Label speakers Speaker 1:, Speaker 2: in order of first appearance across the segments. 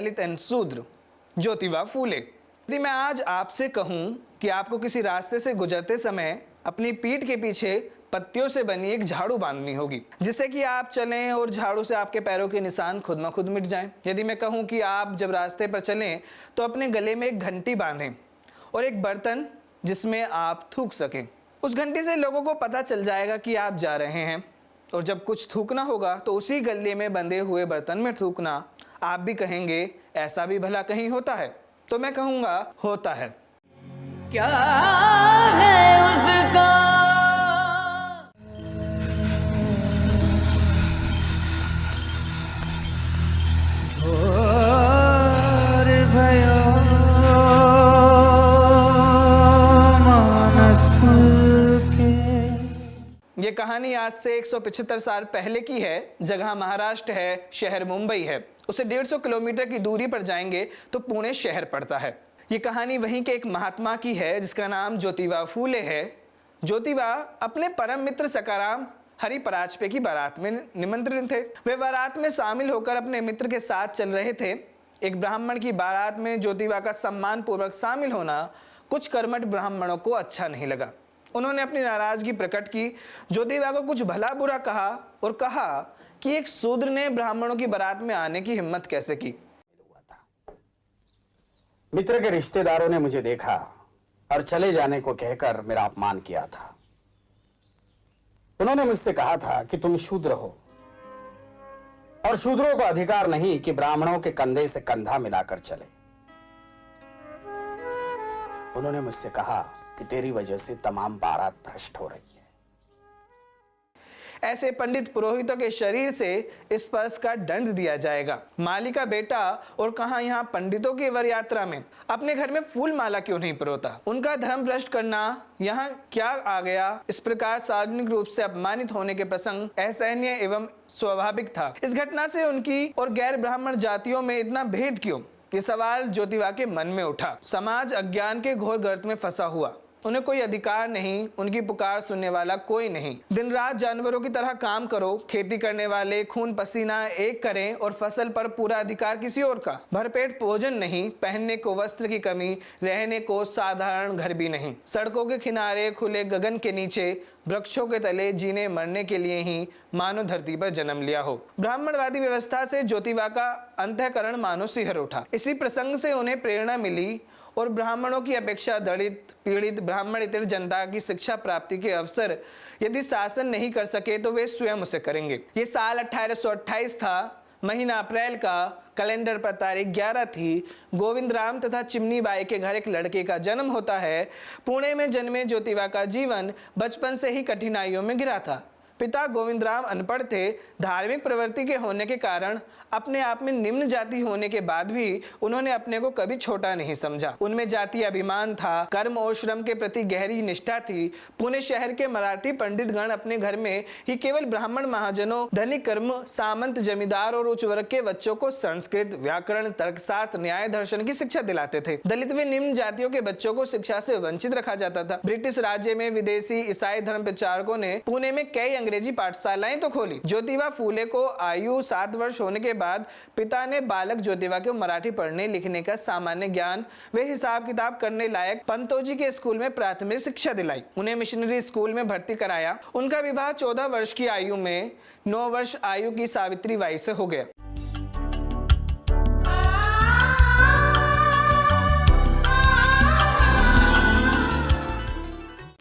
Speaker 1: दलित and शूद्र ज्योतिबा फूले। यदि मैं आज आपसे कहूं कि आपको किसी रास्ते से गुजरते समय अपनी पीठ के पीछे पत्तियों से बनी एक झाड़ू बांधनी होगी, जिससे कि आप चलें और झाड़ू से आपके पैरों के निशान खुद ब खुद मिट जाएं। यदि मैं कहूं कि आप जब रास्ते पर चलें तो अपने गले में एक घंटी बांधें और एक बर्तन जिसमें आप थूक सकें। उस घंटी से लोगों को पता चल जाएगा कि आप जा रहे हैं, और जब कुछ थूकना होगा तो उसी गले में बंधे हुए बर्तन में थूकना। आप भी कहेंगे ऐसा भी भला कहीं होता है? तो मैं कहूँगा होता है।
Speaker 2: क्या है उसका और भयो मानस के।
Speaker 1: ये कहानी आज से 175 साल पहले की है। जगह महाराष्ट्र है, शहर मुंबई है। उसे 150 किलोमीटर की दूरी पर जाएंगे तो पुणे शहर पड़ता है। ये कहानी वहीं के एक महात्मा की है जिसका नाम ज्योतिबा फूले है। ज्योतिबा अपने परम मित्र सखाराम हरि परांजपे की बारात में निमंत्रित थे। वे बारात में शामिल होकर अपने मित्र के साथ चल रहे थे। एक ब्राह्मण की बारात में ज्योतिबा का सम्मान पूर्वक शामिल होना कुछ कर्मठ ब्राह्मणों को अच्छा नहीं लगा। उन्होंने अपनी नाराजगी प्रकट की, ज्योतिबा को कुछ भला बुरा कहा और कहा कि एक शूद्र ने ब्राह्मणों की बारात में आने की हिम्मत कैसे की।
Speaker 3: मित्र के रिश्तेदारों ने मुझे देखा और चले जाने को कहकर मेरा अपमान किया था। उन्होंने मुझसे कहा था कि तुम शूद्र हो और शूद्रों को अधिकार नहीं कि ब्राह्मणों के कंधे से कंधा मिलाकर चले। उन्होंने मुझसे कहा कि तेरी वजह से तमाम बारात भ्रष्ट हो रही है।
Speaker 1: ऐसे पंडित पुरोहितों के शरीर से स्पर्श का दंड दिया जाएगा। माली का बेटा और कहां यहाँ पंडितों की वर यात्रा में अपने घर में फूल माला क्यों नहीं परोता? उनका धर्म भ्रष्ट करना यहाँ क्या आ गया? इस प्रकार सार्वजनिक रूप से अपमानित होने के प्रसंग असहनीय एवं स्वाभाविक था। इस घटना से उनकी और गैर ब्राह्मण जातियों में इतना भेद क्यों? ये सवाल ज्योतिबा के मन में उठा। समाज अज्ञान के घोर गर्त में फंसा हुआ। उन्हें कोई अधिकार नहीं, उनकी पुकार सुनने वाला कोई नहीं। दिन रात जानवरों की तरह काम करो, खेती करने वाले खून पसीना एक करें और फसल पर पूरा अधिकार किसी और का। भरपेट भोजन नहीं, पहनने को वस्त्र की कमी, रहने को साधारण घर भी नहीं। सड़कों के किनारे, खुले गगन के नीचे, वृक्षों के तले जीने मरने के लिए ही मानव धरती पर जन्म लिया हो। ब्राह्मणवादी व्यवस्था से ज्योतिबा का अंतःकरण मानो सिहर उठा। इसी प्रसंग से उन्हें प्रेरणा मिली और ब्राह्मणों की अपेक्षा दलित, पीड़ित, ब्राह्मणेतर जनता की शिक्षा प्राप्ति के अवसर यदि शासन नहीं कर सके तो वे स्वयं उसे करेंगे। ये साल 1828 था। महीना अप्रैल का, कैलेंडर पर तारीख 11 थी। गोविंद राम तथा चिमनी बाई के घर एक लड़के का जन्म होता है। पुणे में जन्मे ज्योतिबा का जीवन बचपन से ही कठिनाइयों में घिरा था। पिता गोविंद राम अनपढ़ थे। धार्मिक प्रवृत्ति के होने के कारण अपने आप में निम्न जाति होने के बाद भी उन्होंने अपने को कभी छोटा नहीं समझा। उनमें जातीय अभिमान था, कर्म और श्रम के प्रति गहरी निष्ठा थी। पुणे शहर के मराठी पंडित गण अपने घर में ही केवल ब्राह्मण महाजनों, धनिक, कर्म सामंत, जमींदार और उच्च वर्ग के बच्चों को संस्कृत, व्याकरण, तर्कशास्त्र, न्याय, दर्शन की शिक्षा दिलाते थे। दलित व निम्न जातियों के बच्चों को शिक्षा से वंचित रखा जाता था। ब्रिटिश राज्य में विदेशी ईसाई धर्म प्रचारकों ने पुणे में कई अंग्रेजी पाठशालाएं तो खोली। ज्योतिबा फूले को आयु 7 वर्ष होने के बाद पिता ने बालक ज्योतिबा को मराठी पढ़ने लिखने का सामान्य ज्ञान वे हिसाब किताब करने लायक पंतोजी के स्कूल में प्राथमिक शिक्षा दिलाई। उन्हें मिशनरी स्कूल में भर्ती कराया। उनका विवाह 14 वर्ष की आयु में 9 वर्ष आयु की सावित्री बाई से हो गया।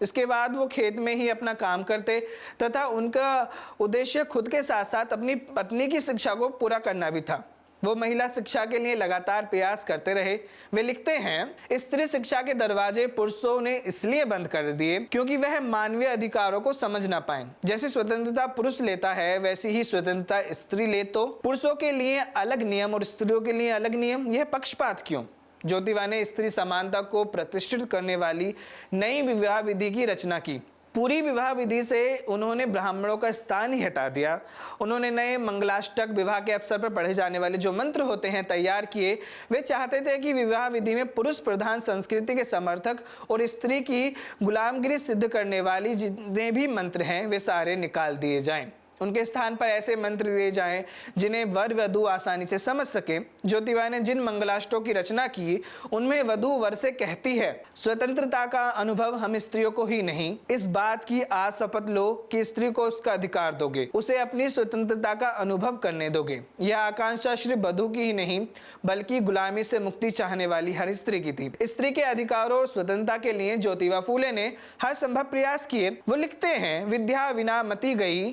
Speaker 1: इसके बाद वो खेत में ही अपना काम करते तथा उनका उद्देश्य खुद के साथ साथ अपनी पत्नी की शिक्षा को पूरा करना भी था। वो महिला शिक्षा के लिए लगातार प्रयास करते रहे। वे लिखते हैं, स्त्री शिक्षा के दरवाजे पुरुषों ने इसलिए बंद कर दिए क्योंकि वह मानवीय अधिकारों को समझ ना पाए। जैसी स्वतंत्रता पुरुष लेता है वैसी ही स्वतंत्रता स्त्री ले तो पुरुषों के लिए अलग नियम और स्त्रियों के लिए अलग नियम। यह पक्षपात क्यों? ज्योतिबा ने स्त्री समानता को प्रतिष्ठित करने वाली नई विवाह विधि की रचना की। पूरी विवाह विधि से उन्होंने ब्राह्मणों का स्थान ही हटा दिया। उन्होंने नए मंगलाष्टक, विवाह के अवसर पर पढ़े जाने वाले जो मंत्र होते हैं तैयार किए। वे चाहते थे कि विवाह विधि में पुरुष प्रधान संस्कृति के समर्थक और स्त्री की गुलामगिरी सिद्ध करने वाली जितने भी मंत्र हैं वे सारे निकाल दिए जाएं। उनके स्थान पर ऐसे मंत्र दिए जाएं जिन्हें वर वधू आसानी से समझ सके। ज्योतिबा ने जिन मंगलाष्टों की रचना की उनमें वधू वर से कहती है, स्वतंत्रता का अनुभव हम स्त्रियों को ही नहीं, इस बात की आज शपथ लो कि स्त्री को उसका अधिकार दोगे, उसे अपनी स्वतंत्रता का अनुभव करने दोगे। यह आकांक्षा सिर्फ वधू की ही नहीं बल्कि गुलामी से मुक्ति चाहने वाली हर स्त्री की थी। स्त्री के अधिकारों और स्वतंत्रता के लिए ज्योतिबा फूले ने हर संभव प्रयास किए। वो लिखते हैं, विद्या बिना मति गई,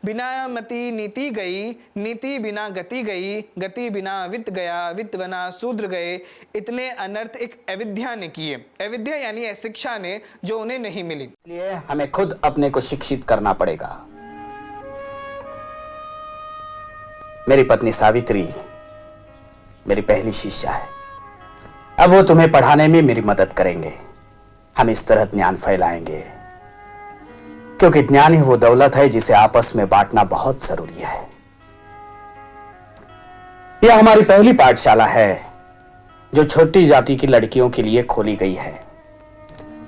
Speaker 1: बिना मति नीति गई, नीति बिना गति गई, गति बिना वित्त गया, वित्त बिना शूद्र गए। इतने अनर्थ एक अविद्या ने किए। अविद्या यानी अशिक्षा ने, जो उन्हें नहीं मिली।
Speaker 3: इसलिए हमें खुद अपने को शिक्षित करना पड़ेगा। मेरी पत्नी सावित्री मेरी पहली शिष्या है। अब वो तुम्हें पढ़ाने में मेरी मदद करेंगे। हम इस तरह ज्ञान फैलाएंगे, क्योंकि ज्ञान ही वो दौलत है जिसे आपस में बांटना बहुत जरूरी है। यह हमारी पहली पाठशाला है जो छोटी जाति की लड़कियों के लिए खोली गई है।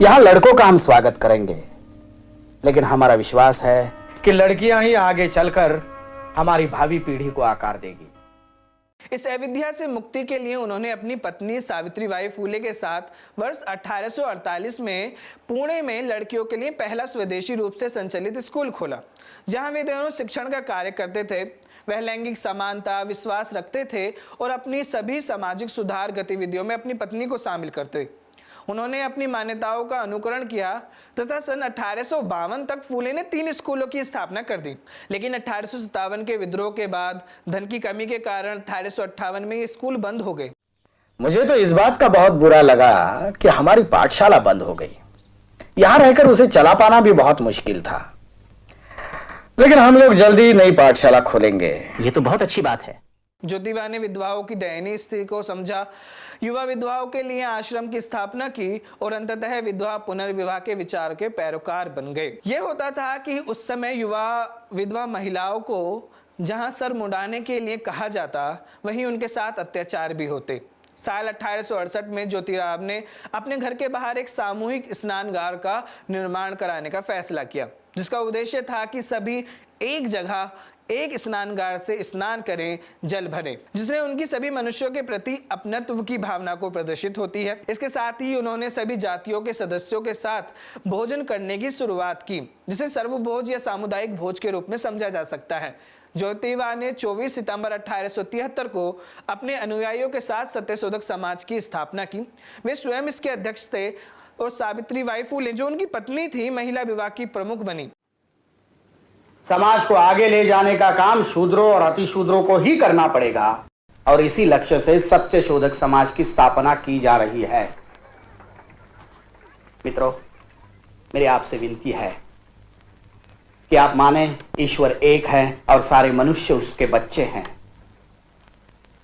Speaker 3: यहां लड़कों का हम स्वागत करेंगे, लेकिन हमारा विश्वास है कि लड़कियां ही आगे चलकर हमारी भावी पीढ़ी को आकार देगी।
Speaker 1: इस अविद्या से मुक्ति के लिए उन्होंने अपनी पत्नी सावित्रीबाई फूले के साथ वर्ष 1848 में पुणे में लड़कियों के लिए पहला स्वदेशी रूप से संचालित स्कूल खोला, जहां वे दोनों शिक्षण का कार्य करते थे। वह लैंगिक समानता विश्वास रखते थे और अपनी सभी सामाजिक सुधार गतिविधियों में अपनी पत्नी को शामिल करते। उन्होंने अपनी मान्यताओं का अनुकरण किया तथा सन 1852 तक फूले ने 3 स्कूलों की स्थापना कर दी। लेकिन 1857 के विद्रोह के बाद धन की कमी के कारण 1858 में ये स्कूल बंद हो गए।
Speaker 3: मुझे तो इस बात का बहुत बुरा लगा कि हमारी पाठशाला बंद हो गई। यहां रहकर उसे चला पाना भी बहुत मुश्किल था, लेकिन हम लोग जल्दी नई पाठशाला खोलेंगे। ये तो बहुत अच्छी बात है।
Speaker 1: ज्योतिबा ने विधवाओं की दयनीय स्थिति को समझा, युवा विधवाओं के लिए आश्रम की स्थापना की और अंततः विधवा पुनर्विवाह के विचार के पैरोकार बन गए। यह होता था कि उस समय युवा विधवा महिलाओं को जहां सर मुंडाने के लिए कहा जाता, वहीं उनके साथ अत्याचार भी होते। साल 1868 में ज्योतिराव ने अपने घर के बाहर एक सामूहिक स्नानगार का निर्माण कराने का फैसला किया, जिसका उद्देश्य था कि सभी एक जगह एक स्नानगार से स्नान करें, जल भरें, जिसने उनकी सभी मनुष्यों के प्रति अपनत्व की भावना को प्रदर्शित होती है। इसके साथ ही उन्होंने सभी जातियों के सदस्यों के साथ भोजन करने की शुरुआत की, जिसे सर्वभोज या सामुदायिक भोज के रूप में समझा जा सकता है। ज्योतिबा ने 24 सितंबर 1873 को अपने अनुयायियों के साथ सत्यशोधक समाज की स्थापना की। वे स्वयं इसके अध्यक्ष थे और सावित्रीबाई फूले, जो उनकी पत्नी थी, महिला विभाग की प्रमुख बनी।
Speaker 3: समाज को आगे ले जाने का काम शूद्रों और अतिशूद्रों को ही करना पड़ेगा, और इसी लक्ष्य से सत्यशोधक समाज की स्थापना की जा रही है। मित्रों, मेरी आपसे विनती है कि आप माने ईश्वर एक है और सारे मनुष्य उसके बच्चे हैं।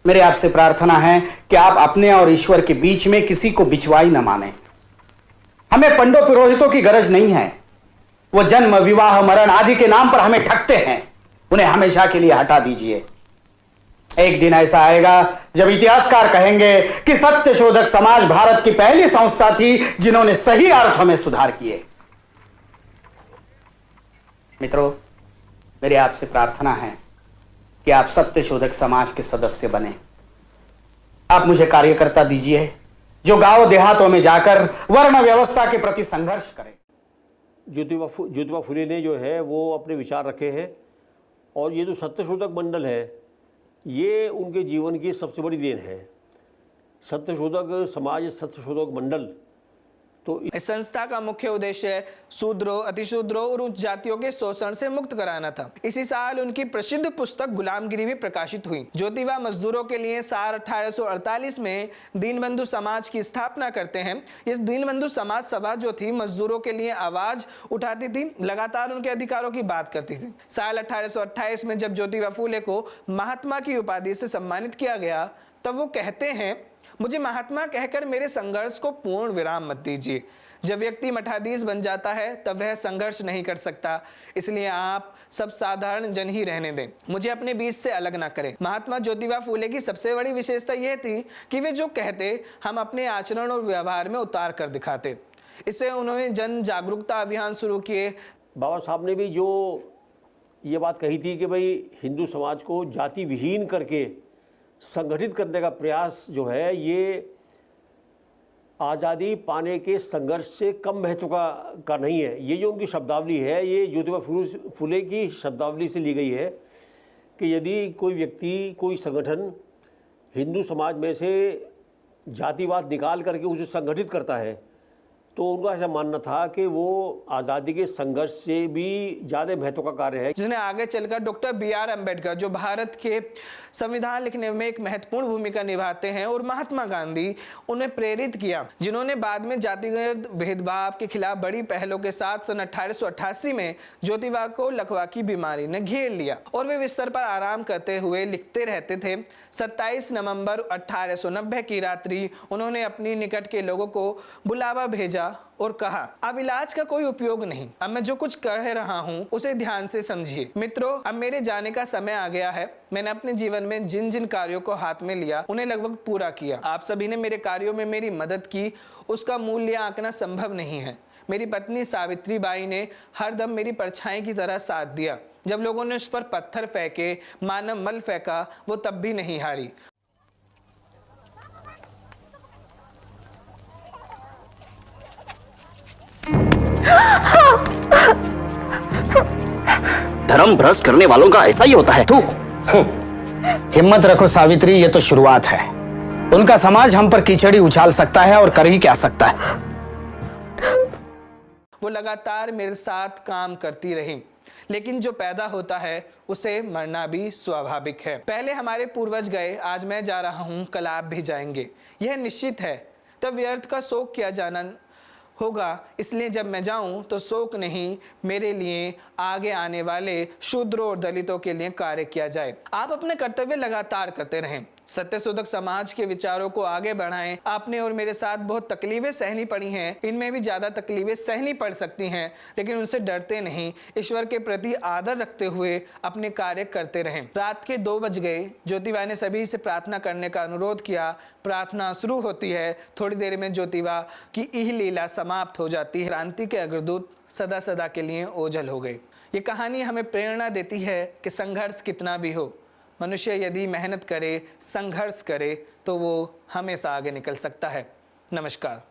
Speaker 3: मेरी आपसे प्रार्थना है कि आप अपने और ईश्वर के बीच में किसी को बिचवाई न माने। हमें पंडों पुरोहितों की गरज नहीं है। वो जन्म विवाह मरण आदि के नाम पर हमें ठगते हैं, उन्हें हमेशा के लिए हटा दीजिए। एक दिन ऐसा आएगा जब इतिहासकार कहेंगे कि सत्यशोधक समाज भारत की पहली संस्था थी जिन्होंने सही अर्थों में सुधार किए। मित्रों, मेरी आपसे प्रार्थना है कि आप सत्यशोधक समाज के सदस्य बने। आप मुझे कार्यकर्ता दीजिए जो गांव देहातों में जाकर वर्ण व्यवस्था के प्रति संघर्ष करें।
Speaker 4: ज्योतिबा फुले ने जो है वो अपने विचार रखे हैं, और ये जो सत्यशोधक मंडल है ये उनके जीवन की सबसे बड़ी देन है। सत्यशोधक समाज, सत्यशोधक मंडल, तो
Speaker 1: इस संस्था का मुख्य उद्देश्य शूद्रों, अतिशूद्रों और उच्च जातियों के शोषण से मुक्त कराना था। इसी साल उनकी प्रसिद्ध पुस्तक गुलामगिरी भी प्रकाशित हुई। ज्योतिबा मजदूरों के लिए साल 1848 में दीनबंधु समाज की स्थापना करते हैं। इस दीनबंधु समाज सभा जो थी, मजदूरों के लिए आवाज उठाती थी, लगातार उनके अधिकारों की बात करती थी। साल 1828 में जब ज्योतिबा फूले को महात्मा की उपाधि से सम्मानित किया गया, तब वो कहते हैं, मुझे महात्मा कहकर मेरे संघर्ष को पूर्ण विराम मत दीजिए। जब व्यक्ति मठाधीश बन जाता है तब वह संघर्ष नहीं कर सकता, इसलिए आप सब साधारण जन ही रहने दें, मुझे अपने बीच से अलग ना करें। महात्मा ज्योतिबा फूले की सबसे बड़ी विशेषता यह थी कि वे जो कहते हम अपने आचरण और व्यवहार में उतार कर दिखाते। इससे उन्होंने जन जागरूकता अभियान शुरू किए।
Speaker 4: बाबा साहब ने भी जो ये बात कही थी कि भाई हिंदू समाज को जाति विहीन करके संगठित करने का प्रयास जो है ये आज़ादी पाने के संघर्ष से कम महत्व का नहीं है। ये जो उनकी शब्दावली है ये ज्योतिबा फुले की शब्दावली से ली गई है कि यदि कोई व्यक्ति, कोई संगठन हिंदू समाज में से जातिवाद निकाल करके उसे संगठित करता है तो उनका ऐसा मानना था कि वो आज़ादी के संघर्ष से भी ज़्यादा महत्व का कार्य है।
Speaker 1: जिसने आगे चलकर डॉक्टर बी.आर. अम्बेडकर, जो भारत के संविधान लिखने में एक महत्वपूर्ण भूमिका निभाते हैं, और महात्मा गांधी उन्हें प्रेरित किया, जिन्होंने बाद में जातिगत भेदभाव के खिलाफ बड़ी पहलों के साथ सन 1888 में ज्योतिबा को लकवा की बीमारी ने घेर लिया और वे बिस्तर पर आराम करते हुए लिखते रहते थे। 27 नवंबर 1890 की रात्रि उन्होंने अपनी निकट के लोगों को बुलावा भेजा और कहा, अब इलाज का कोई उपयोग नहीं, अब मैं जो कुछ कह रहा हूँ उसे ध्यान से समझिए। मित्रों, अब मेरे जाने का समय आ गया है। मैंने अपने जीवन में जिन जिन कार्यों को हाथ में लिया उन्हें लगभग पूरा किया। आप सभी ने मेरे कार्यों में मेरी मदद की, उसका मूल्य आंकना संभव नहीं है। मेरी पत्नी सावित्री बाई ने हरदम मेरी परछाई की तरह साथ दिया। जब लोगों ने उस पर पत्थर फेंके, मानव मल फेंका, वो तब भी नहीं हारी।
Speaker 3: धर्म भ्रष्ट करने वालों का ऐसा ही होता है। तू हिम्मत रखो सावित्री, ये तो शुरुआत है। उनका समाज हम पर कीचड़ी उछाल सकता है और कर ही क्या सकता है।
Speaker 1: वो लगातार मेरे साथ काम करती रही, लेकिन जो पैदा होता है उसे मरना भी स्वाभाविक है। पहले हमारे पूर्वज गए, आज मैं जा रहा हूँ, कल आप भी जाएंगे, यह निश्चित है। तब व्यर्थ का शोक किया जाना होगा। इसलिए जब मैं जाऊं तो शोक नहीं, मेरे लिए आगे आने वाले शूद्रों और दलितों के लिए कार्य किया जाए। आप अपने कर्तव्य लगातार करते रहें, सत्यशोधक समाज के विचारों को आगे बढ़ाएं। आपने और मेरे साथ बहुत तकलीफें सहनी पड़ी हैं, इनमें भी ज्यादा तकलीफें सहनी पड़ सकती हैं, लेकिन उनसे डरते नहीं, ईश्वर के प्रति आदर रखते हुए अपने कार्य करते रहें। रात के 2 बज गए। ज्योतिबा ने सभी से प्रार्थना करने का अनुरोध किया। प्रार्थना शुरू होती है। थोड़ी देर में ज्योतिबा की यह लीला समाप्त हो जाती है। क्रांति के अग्रदूत सदा सदा के लिए ओझल हो गए। ये कहानी हमें प्रेरणा देती है कि संघर्ष कितना भी हो, मनुष्य यदि मेहनत करे, संघर्ष करे, तो वो हमेशा आगे निकल सकता है। नमस्कार।